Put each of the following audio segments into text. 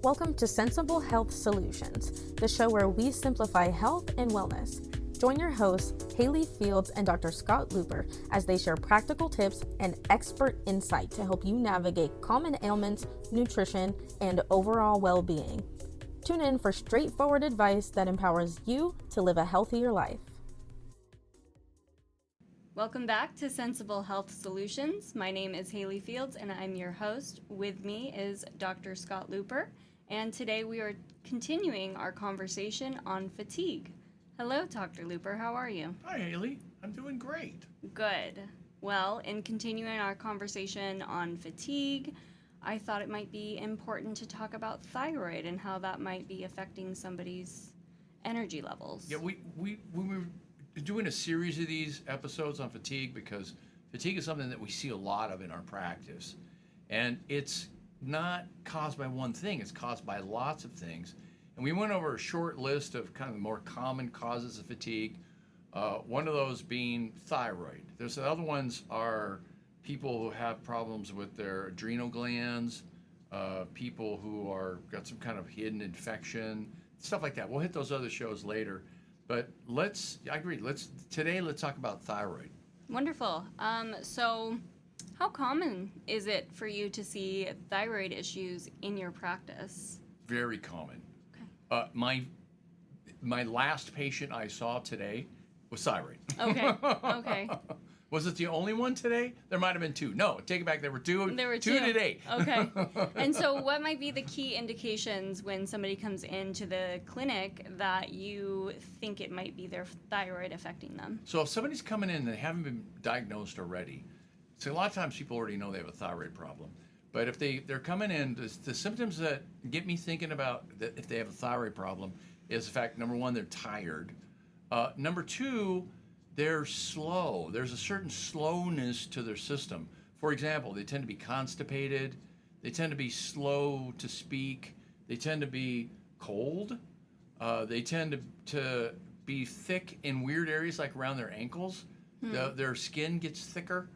Welcome to Sensible Health Solutions, the show where we simplify health and wellness. Join your hosts, Hallie Fields and Dr. Scott Luper, as they share practical tips and expert insight to help you navigate common ailments, nutrition, and overall well-being. Tune in for straightforward advice that empowers you to live a healthier life. Welcome back to Sensible Health Solutions. My name is Hallie Fields and I'm your host. With me is Dr. Scott Luper, and today we are continuing our conversation on fatigue. Hello, Dr. Luper. How are you? Hi, Haley. I'm doing great. Good. Well, in continuing our conversation on fatigue, I thought it might be important to talk about thyroid and how that might be affecting somebody's energy levels. Yeah, we were doing a series of these episodes on fatigue because fatigue is something that we see a lot of in our practice. And it's not caused by one thing, it's caused by lots of things. And we went over a short list of kind of the more common causes of fatigue, one of those being thyroid. There's the other ones are people who have problems with their adrenal glands, people who are got some kind of hidden infection, stuff like that. We'll hit those other shows later. But I agree, today let's talk about thyroid. Wonderful. So how common is it for you to see thyroid issues in your practice? Very common. Okay. My last patient I saw today was thyroid. Okay. Okay. Was it the only one today? There might have been two. No, take it back. There were two. There were two two today. Okay. And so what might be the key indications when somebody comes into the clinic that you think it might be their thyroid affecting them? So if somebody's coming in and they haven't been diagnosed already, so a lot of times people already know they have a thyroid problem. But if they're coming in, the symptoms that get me thinking about that if they have a thyroid problem is the fact, number one, they're tired. Number two, they're slow. There's a certain slowness to their system. For example, they tend to be constipated. They tend to be slow to speak. They tend to be cold. They tend to be thick in weird areas like around their ankles. Their skin gets thicker.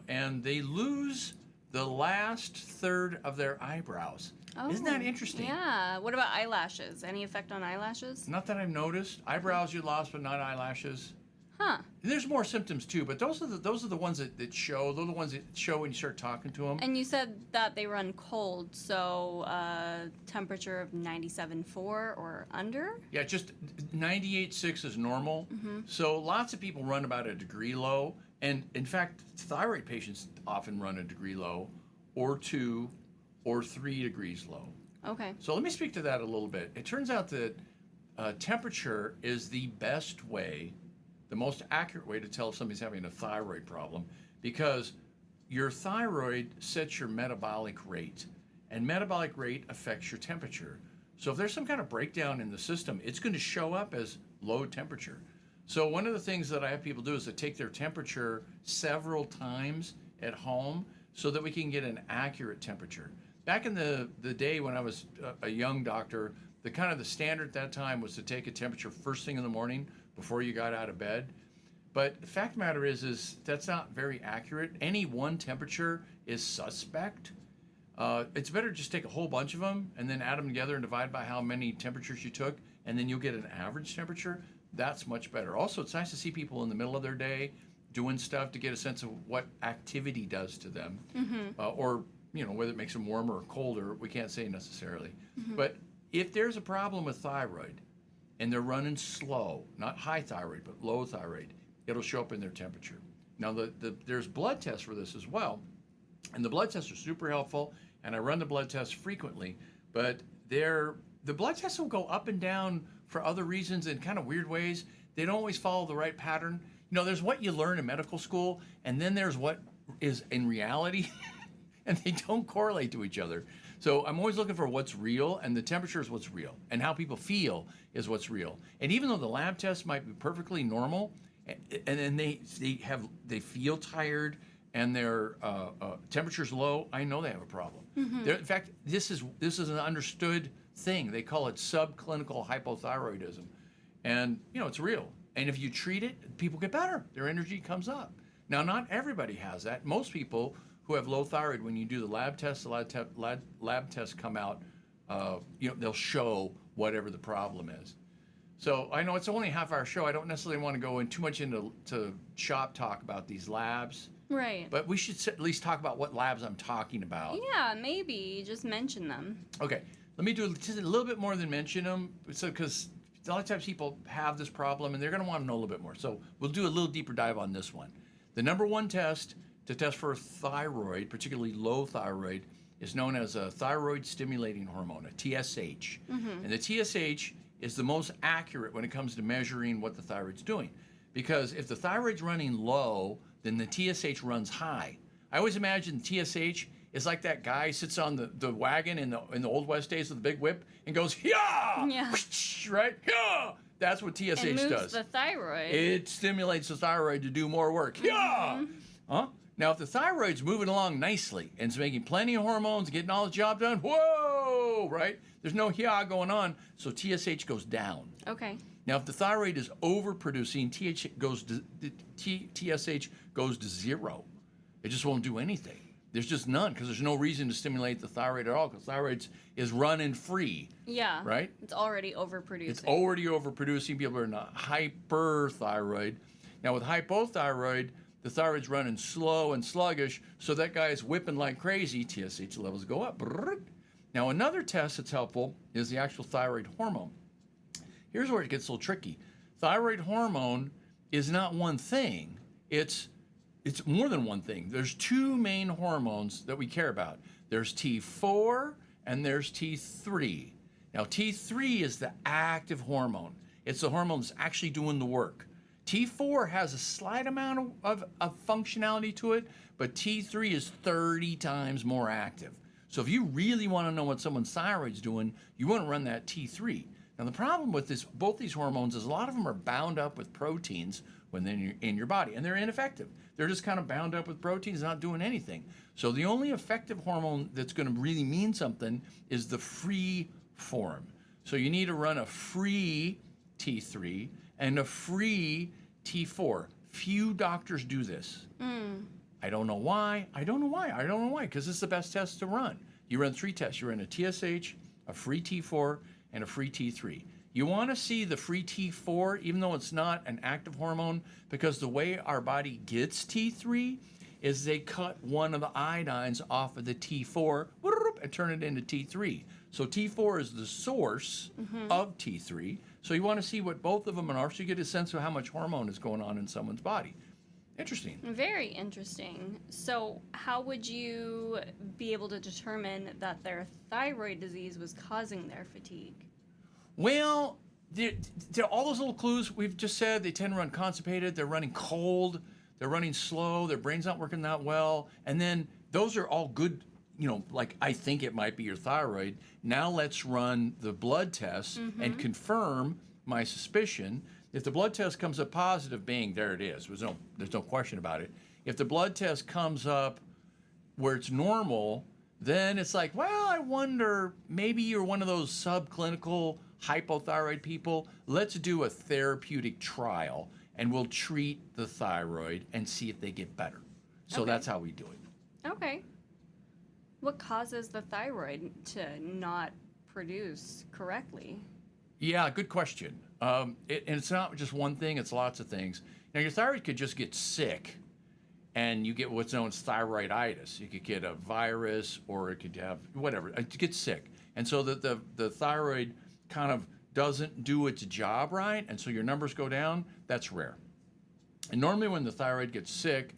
And they lose the last third of their eyebrows. Oh, isn't that interesting? Yeah. What about eyelashes? Any effect on eyelashes? Not that I've noticed. Eyebrows you lost, but not eyelashes. Huh. There's more symptoms too, but those are the ones that show. Those are the ones that show when you start talking to them. And you said that they run cold, so temperature of 97.4 or under? Yeah, just 98.6 is normal. Mm-hmm. So lots of people run about a degree low, and in fact, thyroid patients often run a degree low, or 2 or 3 degrees low. Okay. So let me speak to that a little bit. It turns out that temperature is the best way, the most accurate way to tell if somebody's having a thyroid problem, because your thyroid sets your metabolic rate, and metabolic rate affects your temperature. So if there's some kind of breakdown in the system, it's going to show up as low temperature. So one of the things that I have people do is to take their temperature several times at home so that we can get an accurate temperature. Back in the day when I was a young doctor, the standard at that time was to take a temperature first thing in the morning before you got out of bed. But the fact of the matter is that's not very accurate. Any one temperature is suspect. It's better to just take a whole bunch of them and then add them together and divide by how many temperatures you took, and then you'll get an average temperature. That's much better. Also, it's nice to see people in the middle of their day doing stuff to get a sense of what activity does to them, or whether it makes them warmer or colder. We can't say necessarily. But if there's a problem with thyroid, and they're running slow, not high thyroid, but low thyroid, it'll show up in their temperature. Now, there's blood tests for this as well, and the blood tests are super helpful, and I run the blood tests frequently, but the blood tests will go up and down for other reasons in kind of weird ways. They don't always follow the right pattern. There's what you learn in medical school, and then there's what is in reality, and they don't correlate to each other. So I'm always looking for what's real, and the temperature is what's real, and how people feel is what's real. And even though the lab tests might be perfectly normal, and then they feel tired and their temperature's low, I know they have a problem. In fact, this is an understood thing. They call it subclinical hypothyroidism, and it's real. And if you treat it, people get better. Their energy comes up. Now, not everybody has that. Most people who have low thyroid, when you do the lab tests, the lab tests come out they'll show whatever the problem is. So I know it's only a half-hour show. I don't necessarily want to go in too much into shop talk about these labs. Right. But we should at least talk about what labs I'm talking about. Yeah, maybe. Just mention them. Okay. Let me do just a little bit more than mention them. So, because a lot of times people have this problem and they're going to want to know a little bit more. So we'll do a little deeper dive on this one. The number one test to test for thyroid, particularly low thyroid, is known as a thyroid stimulating hormone, a TSH. And the TSH is the most accurate when it comes to measuring what the thyroid's doing. Because if the thyroid's running low, then the TSH runs high. I always imagine TSH is like that guy who sits on the wagon in the Old West days with the big whip and goes, yeah, right? Yeah! That's what TSH It moves does. the thyroid. It stimulates the thyroid to do more work. Yeah! Huh? Now, if the thyroid's moving along nicely and it's making plenty of hormones, getting all the job done, whoa, right? There's no yeah going on, so TSH goes down. Okay. Now, if the thyroid is overproducing, TSH goes to zero. It just won't do anything. There's just none because there's no reason to stimulate the thyroid at all because thyroid is running free. Yeah. Right? It's already overproducing. It's already overproducing. People are not hyperthyroid. Now, with hypothyroid, the thyroid's running slow and sluggish, so that guy's whipping like crazy. TSH levels go up. Now, another test that's helpful is the actual thyroid hormone. Here's where it gets a little tricky. Thyroid hormone is not one thing. It's more than one thing. There's two main hormones that we care about. There's T4 and there's T3. Now, T3 is the active hormone. It's the hormone that's actually doing the work. T4 has a slight amount of functionality to it, but T3 is 30 times more active. So if you really want to know what someone's thyroid's doing, you want to run that T3. Now, the problem with both these hormones is a lot of them are bound up with proteins when they're in your body, and they're ineffective. They're just kind of bound up with proteins, not doing anything. So the only effective hormone that's going to really mean something is the free form. So you need to run a free T3 and a free T4. Few doctors do this. I don't know why, because it's the best test to run. You run 3 tests. You run a TSH, a free T4, and a free T3. You want to see the free T4, even though it's not an active hormone, because the way our body gets T3 is they cut one of the iodines off of the T4 and turn it into T3. So T4 is the source of T3. So you want to see what both of them are, so you get a sense of how much hormone is going on in someone's body. Interesting. Very interesting. So how would you be able to determine that their thyroid disease was causing their fatigue? Well, all those little clues we've just said, they tend to run constipated, they're running cold, they're running slow, their brain's not working that well, and then those are all good, like I think it might be your thyroid. Now let's run the blood tests and confirm my suspicion. If the blood test comes up positive, bang, there it is. There's no question about it. If the blood test comes up where it's normal, then it's like, well, I wonder, maybe you're one of those subclinical hypothyroid people. Let's do a therapeutic trial, and we'll treat the thyroid and see if they get better. So that's how we do it. Okay. What causes the thyroid to not produce correctly? Yeah, good question. And it's not just one thing, it's lots of things. Now, your thyroid could just get sick, and you get what's known as thyroiditis. You could get a virus, or it could have whatever. It gets sick. And so the thyroid kind of doesn't do its job right, and so your numbers go down. That's rare. And normally when the thyroid gets sick,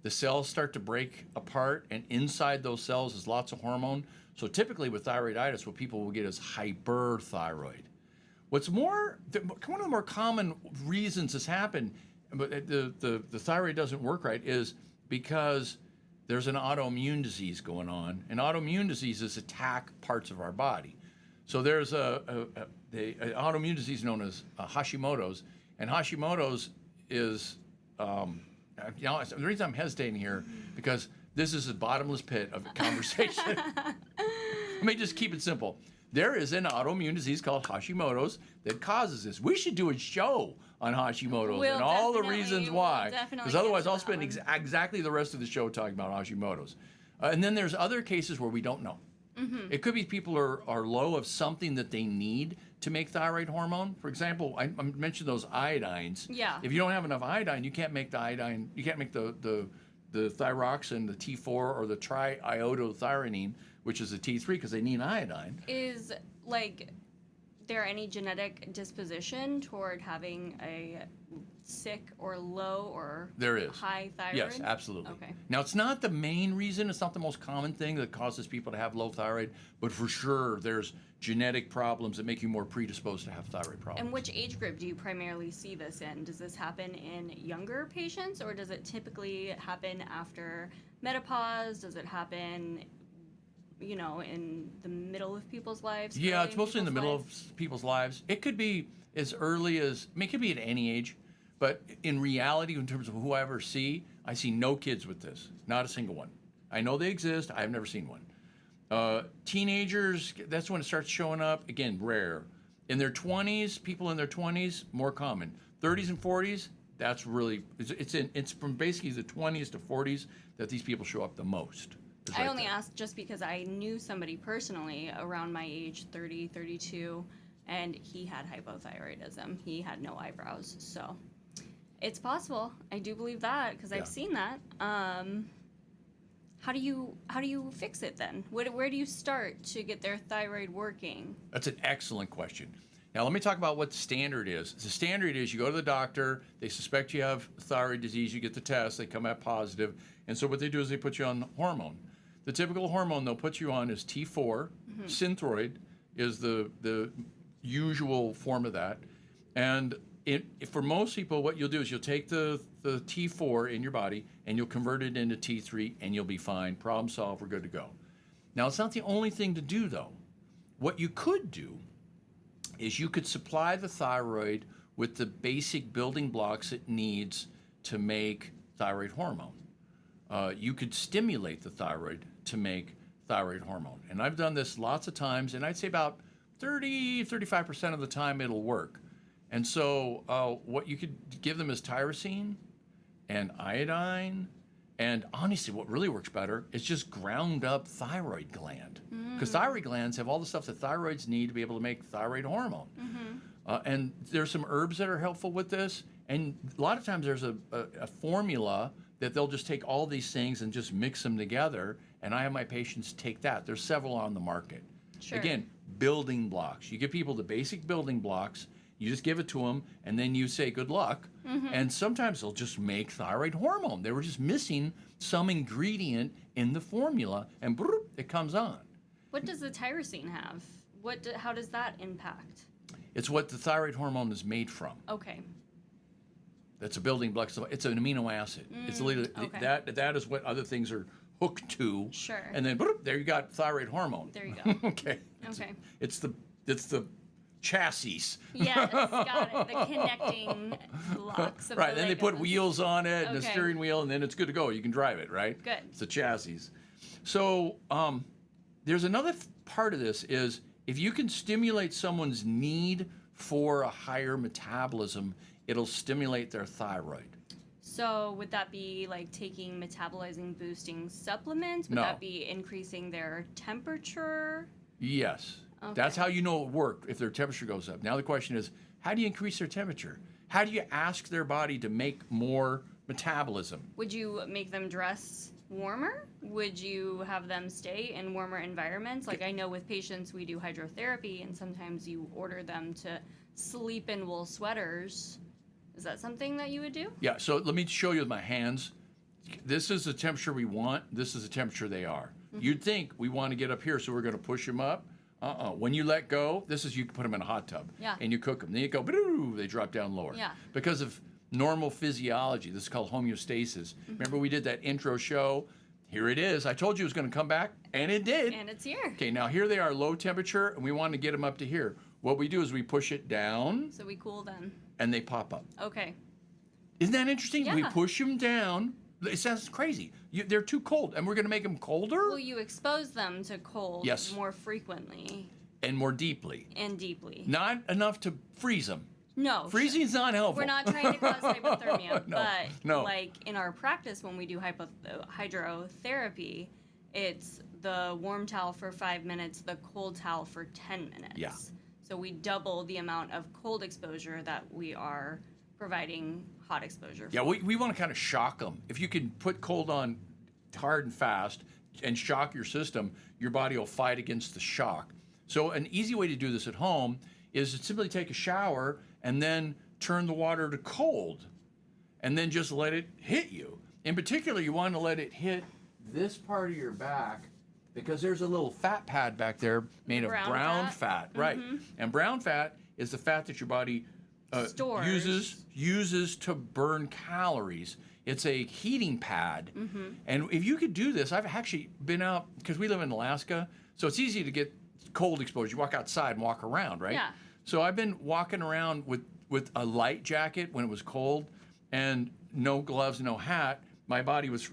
the cells start to break apart, and inside those cells is lots of hormone. So typically with thyroiditis, what people will get is hyperthyroid. One of the more common reasons this happen, but the thyroid doesn't work right, is because there's an autoimmune disease going on, and autoimmune diseases attack parts of our body. So there's an autoimmune disease known as Hashimoto's, and Hashimoto's is, the reason I'm hesitating here, because this is a bottomless pit of conversation. Let me just keep it simple. There is an autoimmune disease called Hashimoto's that causes this. We should do a show on Hashimoto's and all the reasons why, because otherwise I'll spend exactly the rest of the show talking about Hashimoto's. And then there's other cases where we don't know. It could be people are low of something that they need to make thyroid hormone. For example, I mentioned those iodines. Yeah. If you don't have enough iodine, you can't make the iodine. You can't make the thyroxine, the T4, or the triiodothyronine, which is the T3, because they need iodine. Is there any genetic disposition toward having a sick or low or There is. high thyroid? Yes, absolutely. Okay. Now, it's not the main reason. It's not the most common thing that causes people to have low thyroid, but for sure, there's genetic problems that make you more predisposed to have thyroid problems. And which age group do you primarily see this in? Does this happen in younger patients, or does it typically happen after menopause? Does it happen, in the middle of people's lives? Yeah, early it's mostly in the middle lives? of people's lives. It could be as early as, it could be at any age, but in reality, in terms of who I ever see, I see no kids with this, not a single one. I know they exist, I've never seen one. Teenagers, that's when it starts showing up, again, rare. In their 20s, people in their 20s, more common. 30s and 40s, that's really, it's from basically the 20s to 40s that these people show up the most. I only asked just because I knew somebody personally around my age, 30, 32, and he had hypothyroidism. He had no eyebrows, so it's possible. I do believe that because I've seen that. How do you fix it then? Where do you start to get their thyroid working? That's an excellent question. Now, let me talk about what the standard is. The standard is you go to the doctor, they suspect you have thyroid disease, you get the test, they come out positive, and so what they do is they put you on hormone. The typical hormone they'll put you on is T4. Synthroid is the usual form of that. And for most people, what you'll do is you'll take the T4 in your body and you'll convert it into T3 and you'll be fine. Problem solved, we're good to go. Now, it's not the only thing to do, though. What you could do is you could supply the thyroid with the basic building blocks it needs to make thyroid hormone. You could stimulate the thyroid to make thyroid hormone. And I've done this lots of times, and I'd say about 35% of the time it'll work. And so what you could give them is tyrosine and iodine, and honestly, what really works better is just ground up thyroid gland. Because thyroid glands have all the stuff that thyroids need to be able to make thyroid hormone. And there's some herbs that are helpful with this, and a lot of times there's a formula that they'll just take all these things and just mix them together, and I have my patients take that. There's several on the market. Sure. Again, building blocks. You give people the basic building blocks, you just give it to them, and then you say good luck, and sometimes they'll just make thyroid hormone. They were just missing some ingredient in the formula, and broop, it comes on. What does the tyrosine have? How does that impact? It's what the thyroid hormone is made from. Okay. That's a building block. It's an amino acid. It's literally okay. that is what other things are hooked to. Sure. And then boop, there you got thyroid hormone. There you go. Okay. Okay. It's the chassis. Yes, got it. The connecting blocks of Right. the Then they put Legos. wheels on it and a Okay. steering wheel, and then it's good to go. You can drive it, right? Good. It's the chassis. So there's another part of this is if you can stimulate someone's need for a higher metabolism, it'll stimulate their thyroid. So would that be like taking metabolizing boosting supplements? Would No. that be increasing their temperature? Yes. Okay. That's how you know it worked if their temperature goes up. Now the question is, how do you increase their temperature? How do you ask their body to make more metabolism? Would you make them dress warmer? Would you have them stay in warmer environments? Like I know with patients we do hydrotherapy and sometimes you order them to sleep in wool sweaters. Is that something that you would do? Yeah, so let me show you with my hands. This is the temperature we want. This is the temperature they are. You'd think we want to get up here, so we're going to push them up. When you let go, you can put them in a hot tub. Yeah. And you cook them. Then you go, boo, they drop down lower. Yeah. Because of normal physiology. This is called homeostasis. Remember we did that intro show? Here it is. I told you it was going to come back, and it did. And it's here. Okay, now here they are, low temperature, and we want to get them up to here. What we do is we push it down, So we cool them. and they pop up. Okay. Isn't that interesting? Yeah. We push them down. It sounds crazy. They're too cold, and we're going to make them colder Will you expose them to cold Yes. more frequently and more deeply. and deeply? Not enough to freeze them. No. Freezing's not helpful. We're not trying to cause hypothermia, No, but no. like in our practice when we do hydrotherapy, it's the warm towel for 5 minutes, the cold towel for 10 minutes. Yeah. So we double the amount of cold exposure that we are providing hot exposure for. Yeah, we want to kind of shock them. If you can put cold on hard and fast and shock your system, your body will fight against the shock. So an easy way to do this at home is to simply take a shower and then turn the water to cold and then just let it hit you. In particular, you want to let it hit this part of your back because there's a little fat pad back there made of brown fat. Right. And brown fat is the fat that your body uses to burn calories. It's a heating pad. And if you could do this, I've actually been out, because we live in Alaska, so it's easy to get cold exposure. You walk outside and walk around, right? Yeah. So I've been walking around with a light jacket when it was cold and no gloves, no hat. My body was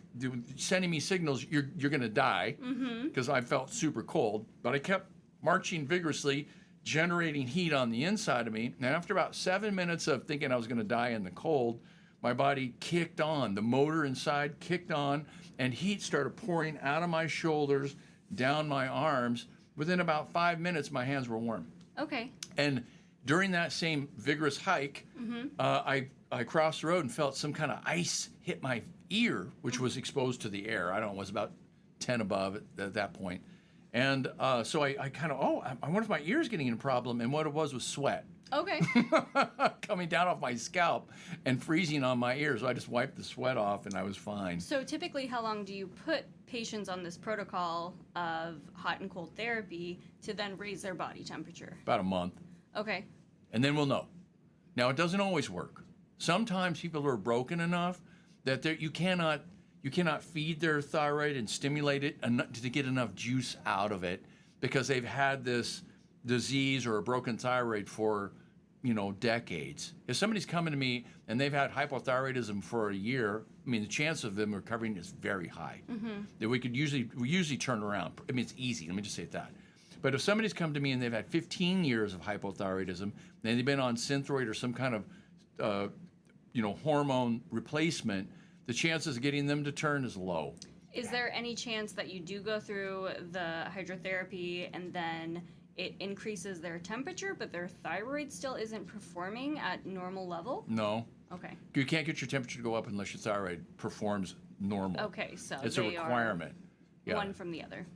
sending me signals, you're going to die, because I felt super cold. But I kept marching vigorously, generating heat on the inside of me. And after about 7 minutes of thinking I was going to die in the cold, my body kicked on. The motor inside kicked on, and heat started pouring out of my shoulders, down my arms. Within about 5 minutes, my hands were warm. Okay. And during that same vigorous hike, I crossed the road and felt some kind of ice hit my ear, which was exposed to the air. I don't know, it was about 10 above at that point. And so I kind of, I wonder if my ear's getting a problem. And what it was sweat. Okay. Coming down off my scalp and freezing on my ears. So I just wiped the sweat off and I was fine. So typically, how long do you put patients on this protocol of hot and cold therapy to then raise their body temperature? About a month. Okay. And then we'll know. Now, it doesn't always work. Sometimes people are broken enough that you cannot feed their thyroid and stimulate it to get enough juice out of it because they've had this disease or a broken thyroid for decades. If somebody's coming to me and they've had hypothyroidism for a year, I mean, the chance of them recovering is very high. That we usually turn around. I mean, it's easy. Let me just say that. But if somebody's come to me and they've had 15 years of hypothyroidism, and they've been on Thyroid or some kind of hormone replacement, the chances of getting them to turn is low. Is there any chance that you do go through the hydrotherapy and then it increases their temperature, but their thyroid still isn't performing at normal level? No. Okay. You can't get your temperature to go up unless your thyroid performs normal. Okay, so it's a requirement. Yeah. One from the other.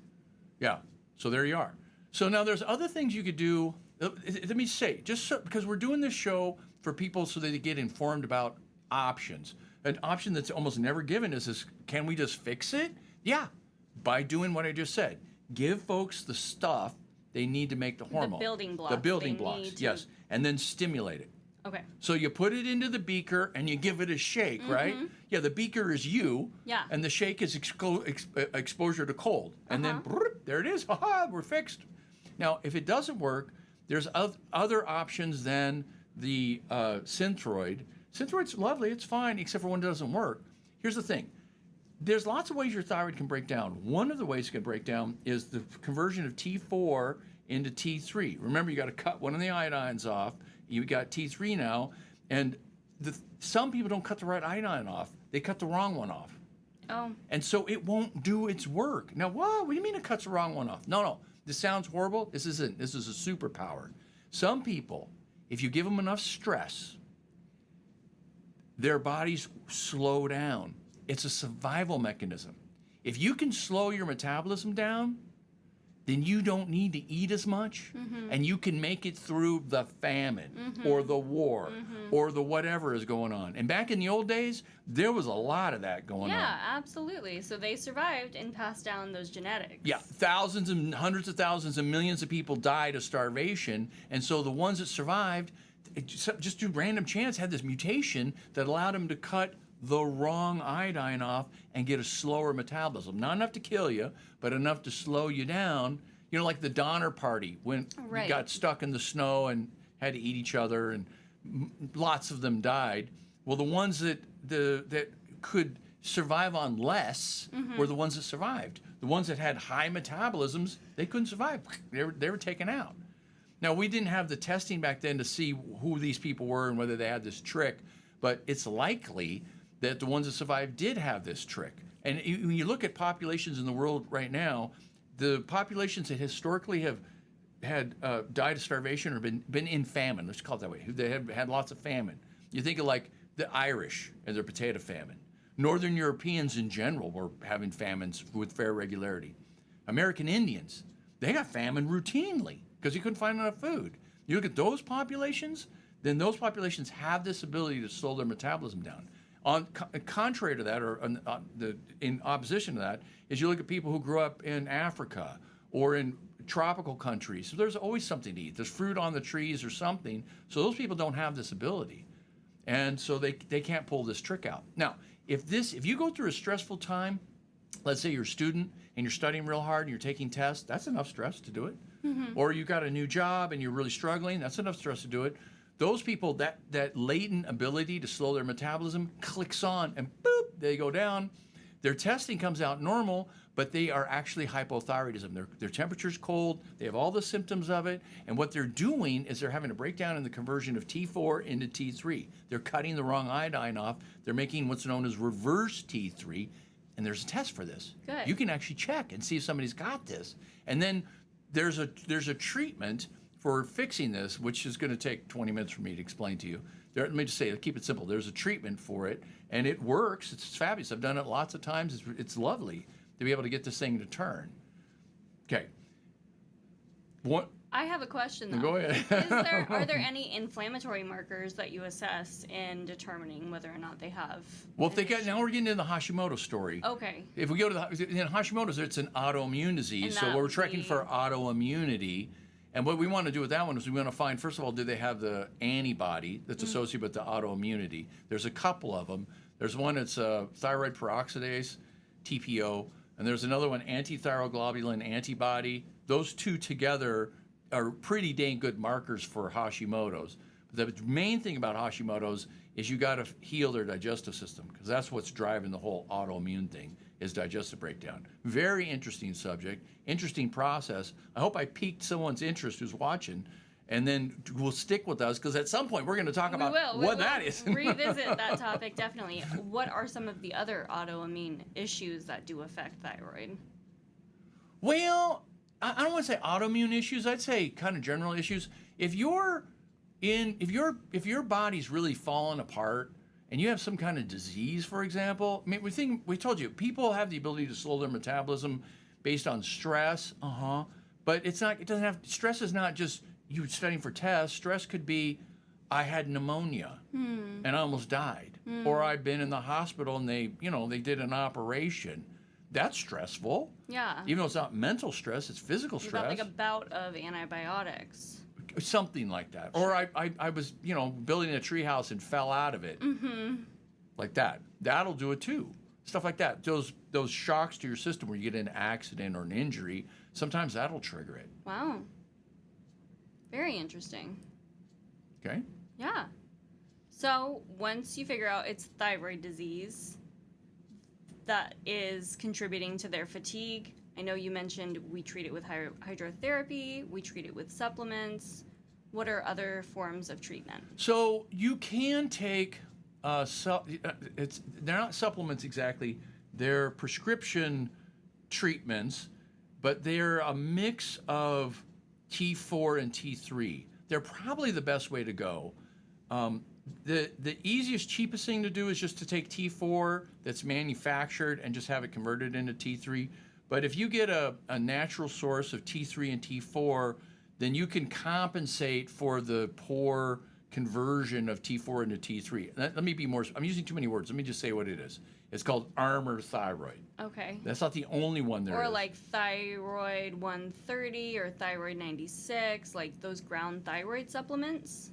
Yeah. So there you are. So now there's other things you could do. Let me say, because we're doing this show for people so that they get informed about options. An option that's almost never given is this: can we just fix it? Yeah, by doing what I just said. Give folks the stuff they need to make the hormone. The building blocks. The building blocks, yes. And then stimulate it. Okay. So you put it into the beaker and you give it a shake, right? Yeah, the beaker is you. Yeah. And the shake is exposure to cold. And then there it is. Ha-ha, we're fixed. Now, if it doesn't work, there's other options than the Synthroid. Synthroid's lovely, it's fine, except for when it doesn't work. Here's the thing. There's lots of ways your thyroid can break down. One of the ways it can break down is the conversion of T4 into T3. Remember, you got to cut one of the iodines off. You got T3 now, and some people don't cut the right iodine off. They cut the wrong one off. Oh. And so it won't do its work. Now, what do you mean it cuts the wrong one off? No. This sounds horrible. This isn't. This is a superpower. Some people, if you give them enough stress, their bodies slow down. It's a survival mechanism. If you can slow your metabolism down, then you don't need to eat as much, and you can make it through the famine or the war or the whatever is going on. And back in the old days, there was a lot of that going on. Yeah, absolutely. So they survived and passed down those genetics. Yeah, thousands and hundreds of thousands and millions of people died of starvation, and so the ones that survived, just through random chance, had this mutation that allowed them to cut the wrong iodine off and get a slower metabolism. Not enough to kill you, but enough to slow you down. You know, like the Donner Party, when you got stuck in the snow and had to eat each other, and lots of them died. Well, the ones that could survive on less were the ones that survived. The ones that had high metabolisms, they couldn't survive. They were taken out. Now, we didn't have the testing back then to see who these people were and whether they had this trick, but it's likely that the ones that survived did have this trick. And when you look at populations in the world right now, the populations that historically have had died of starvation or been in famine, let's call it that way, they have had lots of famine. You think of like the Irish and their potato famine. Northern Europeans in general were having famines with fair regularity. American Indians, they got famine routinely because you couldn't find enough food. You look at those populations, then those populations have this ability to slow their metabolism down. Contrary to that, or in opposition to that, is you look at people who grew up in Africa or in tropical countries. So there's always something to eat. There's fruit on the trees or something. So those people don't have this ability. And so they can't pull this trick out. Now, if you go through a stressful time, let's say you're a student and you're studying real hard and you're taking tests, that's enough stress to do it. Or you got a new job and you're really struggling, that's enough stress to do it. Those people, that latent ability to slow their metabolism clicks on and boop, they go down. Their testing comes out normal, but they are actually hypothyroidism. Their temperature's cold, they have all the symptoms of it, and what they're doing is they're having a breakdown in the conversion of T4 into T3. They're cutting the wrong iodine off. They're making what's known as reverse T3, and there's a test for this. Good. You can actually check and see if somebody's got this. And then there's a treatment for fixing this, which is going to take 20 minutes for me to explain to you. Let me just say, keep it simple. There's a treatment for it, and it works. It's fabulous. I've done it lots of times. It's lovely to be able to get this thing to turn. Okay. I have a question, though. Go ahead. Are there any inflammatory markers that you assess in determining whether or not they have? Well, now we're getting into the Hashimoto story. Okay. If we go to in Hashimoto's, it's an autoimmune disease, so we're checking for autoimmunity. And what we want to do with that one is we want to find, first of all, do they have the antibody that's associated with the autoimmunity? There's a couple of them. There's one that's thyroid peroxidase, TPO, and there's another one, antithyroglobulin antibody. Those two together are pretty dang good markers for Hashimoto's. But the main thing about Hashimoto's is you got to heal their digestive system, because that's what's driving the whole autoimmune thing, is digestive breakdown. Very interesting subject, interesting process. I hope I piqued someone's interest who's watching, and then will stick with us, because at some point we're going to talk about what that is. Revisit that topic, definitely. What are some of the other autoimmune issues that do affect thyroid? Well, I don't want to say autoimmune issues. I'd say kind of general issues. If your body's really falling apart and you have some kind of disease, for example, I mean, we told you people have the ability to slow their metabolism based on stress. But stress is not just you studying for tests. Stress could be, I had pneumonia and I almost died, or I've been in the hospital and they did an operation. That's stressful. Yeah. Even though it's not mental stress, it's physical stress. Like a bout of antibiotics. Something like that. Or I was, building a treehouse and fell out of it. Like that. That'll do it too. Stuff like that. Those shocks to your system where you get an accident or an injury, sometimes that'll trigger it. Wow. Very interesting. Okay. Yeah. So once you figure out it's thyroid disease that is contributing to their fatigue, I know you mentioned we treat it with hydrotherapy, we treat it with supplements. What are other forms of treatment? So you can take, they're not supplements exactly, they're prescription treatments, but they're a mix of T4 and T3. They're probably the best way to go. The easiest, cheapest thing to do is just to take T4 that's manufactured and just have it converted into T3. But if you get a natural source of T3 and T4, then you can compensate for the poor conversion of T4 into T3. Let me be more, I'm using too many words. Let me just say what it is. It's called armor thyroid. Okay. That's not the only one there is. Or like thyroid 130 or thyroid 96, like those ground thyroid supplements.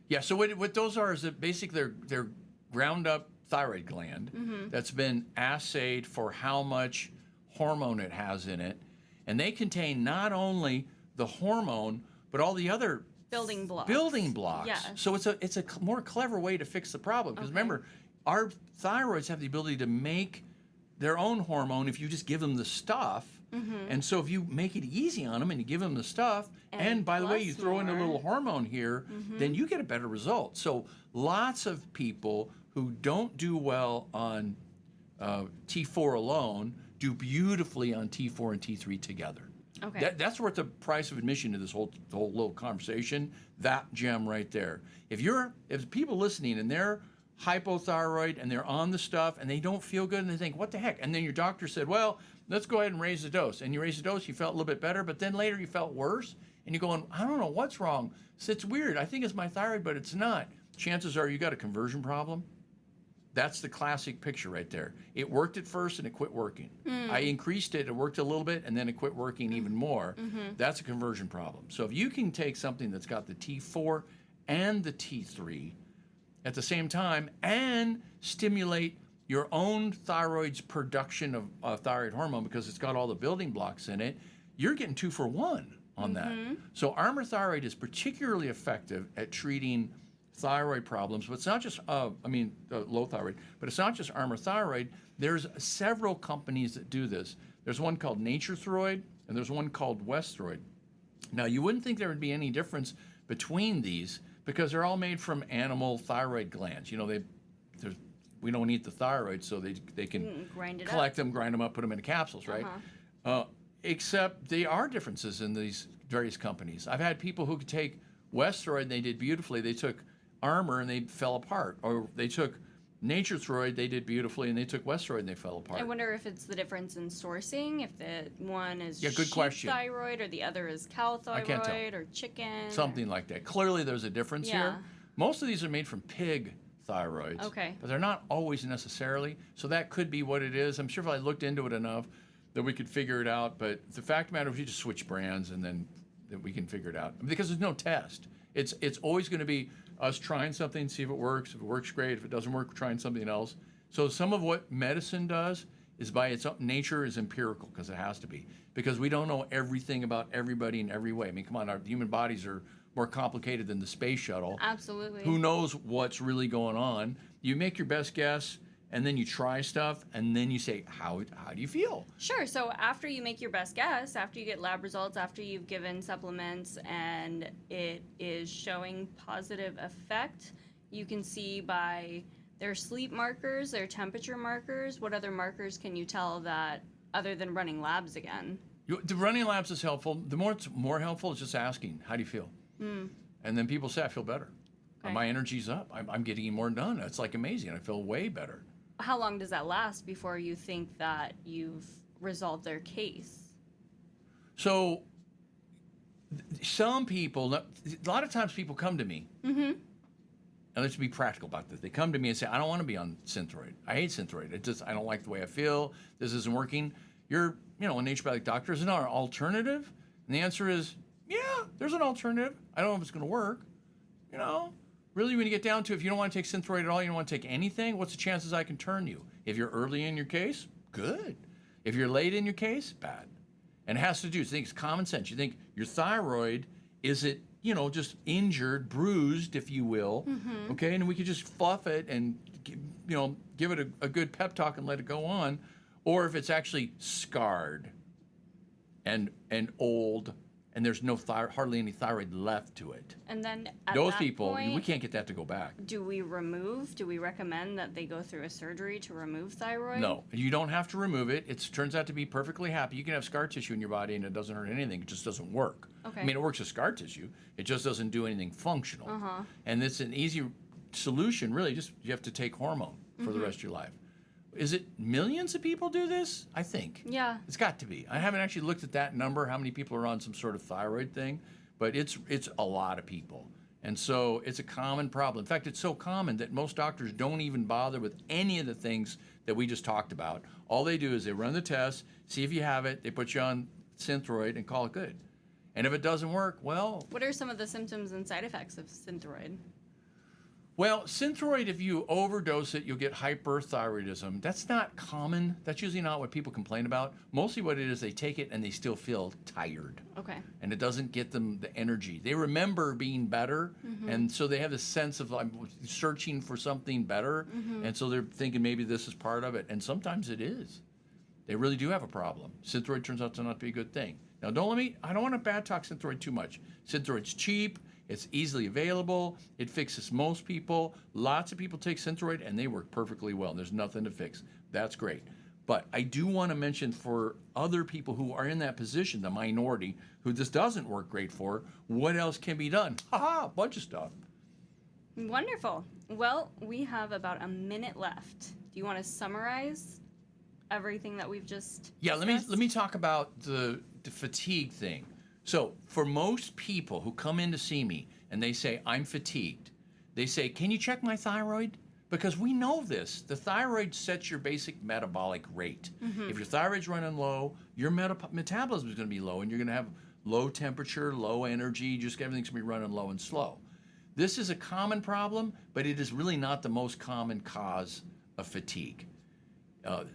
Yeah, so what those are is that basically they're ground up thyroid gland that's been assayed for how much hormone it has in it. And they contain not only the hormone, but all the other building blocks. Yes. So it's a more clever way to fix the problem. Because remember, our thyroids have the ability to make their own hormone if you just give them the stuff. And so if you make it easy on them and you give them the stuff, and by the way, you throw in a little hormone here, then you get a better result. So lots of people who don't do well on T4 alone do beautifully on T4 and T3 together. Okay. That's worth the price of admission to this whole little conversation. That gem right there. If people listening and they're hypothyroid and they're on the stuff and they don't feel good and they think, what the heck? And then your doctor said, well, let's go ahead and raise the dose. And you raise the dose, you felt a little bit better, but then later you felt worse. And you're going, I don't know what's wrong. So it's weird. I think it's my thyroid, but it's not. Chances are you got a conversion problem. That's the classic picture right there. It worked at first and it quit working. I increased it, it worked a little bit, and then it quit working even more. That's a conversion problem. So if you can take something that's got the T4 and the T3 at the same time and stimulate your own thyroid's production of thyroid hormone because it's got all the building blocks in it, you're getting 2 for 1 on that. So Armour Thyroid is particularly effective at treating thyroid problems, but it's not just, low thyroid, but it's not just Armour Thyroid. There's several companies that do this. There's one called Thyroid, and there's one called Thyroid. Now, you wouldn't think there would be any difference between these because they're all made from animal thyroid glands. We don't eat the thyroid, so they can collect them, grind them up, put them into capsules, right? Except there are differences in these various companies. I've had people who could take Thyroid and they did beautifully. They took Armour and they fell apart. Or they took Thyroid, they did beautifully, and they took Thyroid and they fell apart. I wonder if it's the difference in sourcing, if the one is good question. thyroid or the other is cow thyroid or chicken. Something like that. Clearly there's a difference here. Most of these are made from pig thyroids. Okay. But they're not always necessarily. So that could be what it is. I'm sure if I looked into it enough that we could figure it out. But the fact of the matter is you just switch brands and then that we can figure it out. Because there's no test. It's always going to be us trying something, see if it works. If it works, great. If it doesn't work, we're trying something else. So some of what medicine does is by its own nature is empirical because it has to be. Because we don't know everything about everybody in every way. I mean, come on, our human bodies are more complicated than the space shuttle. Absolutely. Who knows what's really going on? You make your best guess, and then you try stuff, and then you say, how do you feel? Sure. So after you make your best guess, after you get lab results, after you've given supplements and it is showing positive effect, you can see by their sleep markers, their temperature markers. What other markers can you tell that other than running labs again? The running labs is helpful. The more it's more helpful is just asking, how do you feel? And then people say, I feel better. Okay. My energy's up. I'm getting more done. It's like amazing. I feel way better. How long does that last before you think that you've resolved their case? So some people, a lot of times people come to me, and let's be practical about this. They come to me and say, I don't want to be on Synthroid. I hate Synthroid. I don't like the way I feel. This isn't working. You're, a naturopathic doctor. Is it not an alternative? And the answer is, yeah, there's an alternative. I don't know if it's going to work. Really, when you get down to if you don't want to take Synthroid at all, you don't want to take anything, what's the chances I can turn you? If you're early in your case, good. If you're late in your case, bad. And it has to do, it's common sense. You think your thyroid, is it, just injured, bruised, if you will, okay? And we could just fluff it and, give it a good pep talk and let it go on. Or if it's actually scarred and old, and there's hardly any thyroid left to it. And then at those that people, point, we can't get that to go back. Do we recommend that they go through a surgery to remove thyroid? No, you don't have to remove it. It turns out to be perfectly happy. You can have scar tissue in your body and it doesn't hurt anything. It just doesn't work. Okay. I mean, it works as scar tissue. It just doesn't do anything functional. And it's an easy solution, really. Just you have to take hormone for the rest of your life. Is it millions of people do this? I think. Yeah. It's got to be. I haven't actually looked at that number, how many people are on some sort of thyroid thing, but it's a lot of people. And so it's a common problem. In fact, it's so common that most doctors don't even bother with any of the things that we just talked about. All they do is they run the test, see if you have it, they put you on Synthroid and call it good. And if it doesn't work, well... What are some of the symptoms and side effects of Synthroid? Well, Synthroid, if you overdose it, you'll get hyperthyroidism. That's not common. That's usually not what people complain about. Mostly what it is, they take it and they still feel tired. Okay. And it doesn't get them the energy. They remember being better, and so they have this sense of I'm searching for something better, and so they're thinking maybe this is part of it. And sometimes it is. They really do have a problem. Synthroid turns out to not be a good thing. Now, I don't want to bad talk Synthroid too much. Synthroid's cheap. It's easily available. It fixes most people. Lots of people take Synthroid, and they work perfectly well. There's nothing to fix. That's great. But I do want to mention for other people who are in that position, the minority, who this doesn't work great for, what else can be done? A bunch of stuff. Wonderful. Well, we have about a minute left. Do you want to summarize everything that we've just Yeah, discussed? let me talk about the fatigue thing. So for most people who come in to see me and they say, I'm fatigued, they say, can you check my thyroid? Because we know this. The thyroid sets your basic metabolic rate. If your thyroid's running low, your metabolism is going to be low, and you're going to have low temperature, low energy, just everything's going to be running low and slow. This is a common problem, but it is really not the most common cause of fatigue.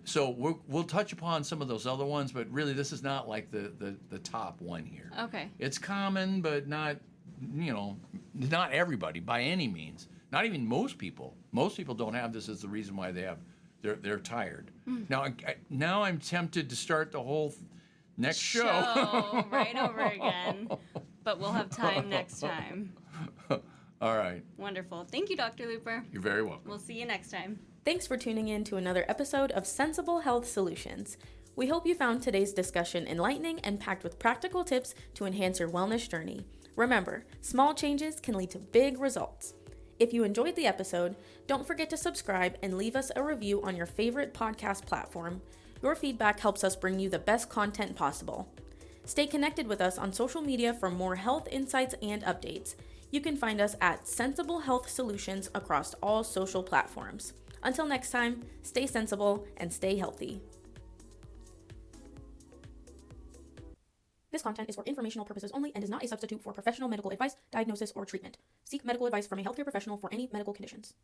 So we'll touch upon some of those other ones, but really this is not like the top one here. Okay. It's common, but not, not everybody by any means. Not even most people. Most people don't have this as the reason why they're tired. Now I'm tempted to start the whole next show right over again, but we'll have time next time. All right. Wonderful. Thank you, Dr. Luper. You're very welcome. We'll see you next time. Thanks for tuning in to another episode of Sensible Health Solutions. We hope you found today's discussion enlightening and packed with practical tips to enhance your wellness journey. Remember, small changes can lead to big results. If you enjoyed the episode, don't forget to subscribe and leave us a review on your favorite podcast platform. Your feedback helps us bring you the best content possible. Stay connected with us on social media for more health insights and updates. You can find us at Sensible Health Solutions across all social platforms. Until next time, stay sensible and stay healthy. This content is for informational purposes only and is not a substitute for professional medical advice, diagnosis, or treatment. Seek medical advice from a healthcare professional for any medical conditions.